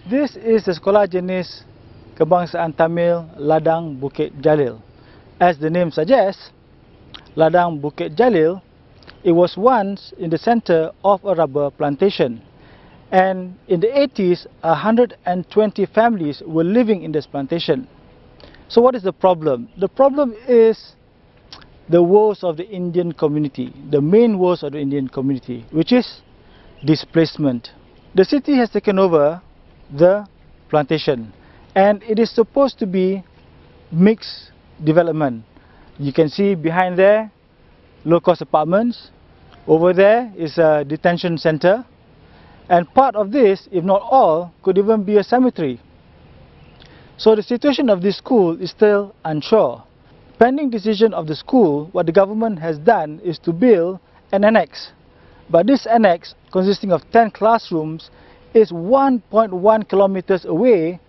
This is the sekolah jenis kebangsaan Tamil Ladang Bukit Jalil. As the name suggests, Ladang Bukit Jalil, it was once in the center of a rubber plantation. And in the 80s, 120 families were living in this plantation. So what is the problem? The problem is the woes of the Indian community, the main woes of the Indian community, which is displacement. The city has taken over the plantation, and it is supposed to be mixed development. You can see behind there, low-cost apartments. Over there is a detention center. And part of this, if not all, could even be a cemetery. So the situation of this school is still unsure. Pending decision of the school, what the government has done is to build an annexe. But this annexe, consisting of 10 classrooms, is 1.1 kilometers away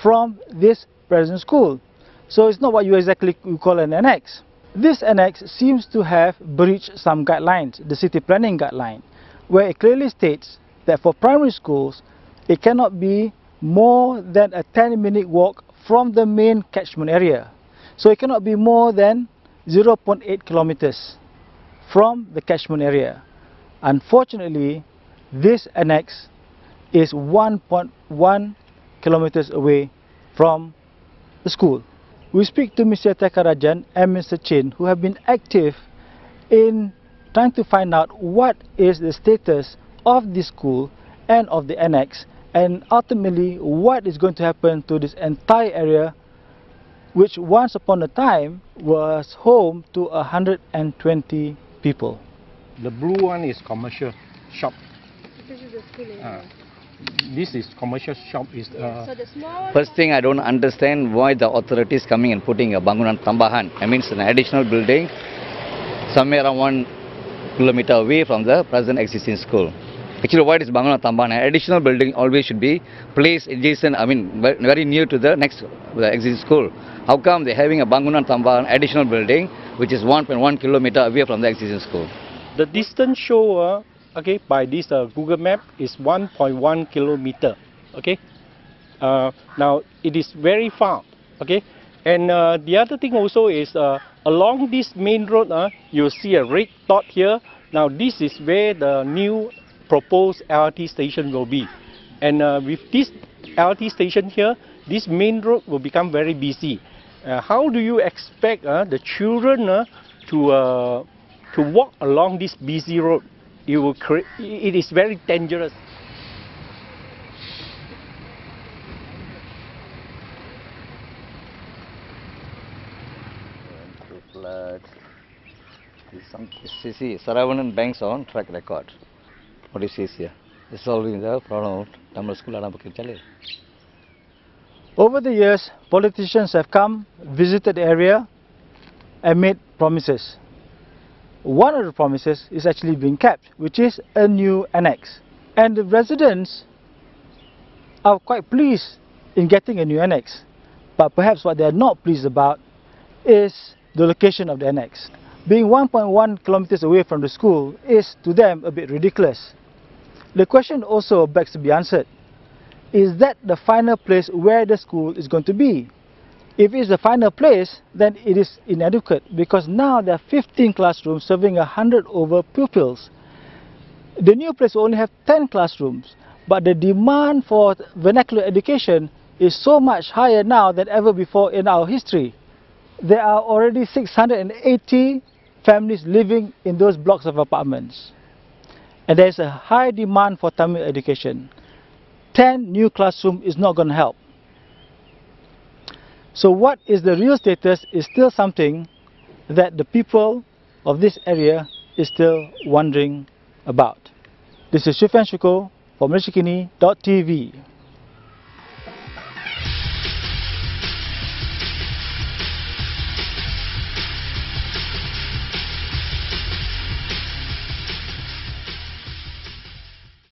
from this present school. So it's not what you exactly call an annexe. This annexe seems to have breached some guidelines, the city planning guideline, where it clearly states that for primary schools, it cannot be more than a 10-minute walk from the main catchment area. So it cannot be more than 0.8 kilometers from the catchment area. Unfortunately, this annexe is 1.1 kilometers away from the school. We speak to Mr. Tekarajan and Mr. Chin, who have been active in trying to find out what is the status of the school and of the annexe, and ultimately what is going to happen to this entire area, which once upon a time was home to 120 people. The blue one is commercial shop. This is the school area. This is commercial shop. So the small First thing, I don't understand why the authorities coming and putting a bangunan tambahan. I mean, it's an additional building somewhere around 1 kilometer away from the present existing school. Actually, what is bangunan tambahan? An additional building always should be placed adjacent, I mean, very near to the next existing school. How come they're having a bangunan tambahan additional building which is 1.1 kilometer away from the existing school? The distance shown by this Google map is 1.1 kilometer. Okay. Now it is very far. Okay. And the other thing also is along this main road, you see a red dot here. Now this is where the new proposed LRT station will be. And with this LRT station here, this main road will become very busy. How do you expect the children to walk along this busy road? It is very dangerous. See, Saravanan banks on track record. What is this here? This is solving the problem of Tamil school Ladang Bukit Jalil. Over the years, politicians have come, visited the area, and made promises. One of the promises is actually being kept, which is a new annexe. And the residents are quite pleased in getting a new annexe. But perhaps what they are not pleased about is the location of the annexe. Being 1.1 kilometers away from the school is to them a bit ridiculous. The question also begs to be answered. Is that the final place where the school is going to be? If it's the final place, then it is inadequate, because now there are 15 classrooms serving 100 over pupils. The new place will only have 10 classrooms, but the demand for vernacular education is so much higher now than ever before in our history. There are already 680 families living in those blocks of apartments. And there is a high demand for Tamil education. 10 new classrooms is not going to help. So what is the real status is still something that the people of this area is still wondering about. This is Shufiyan Shukur for MalaysiaKini.tv.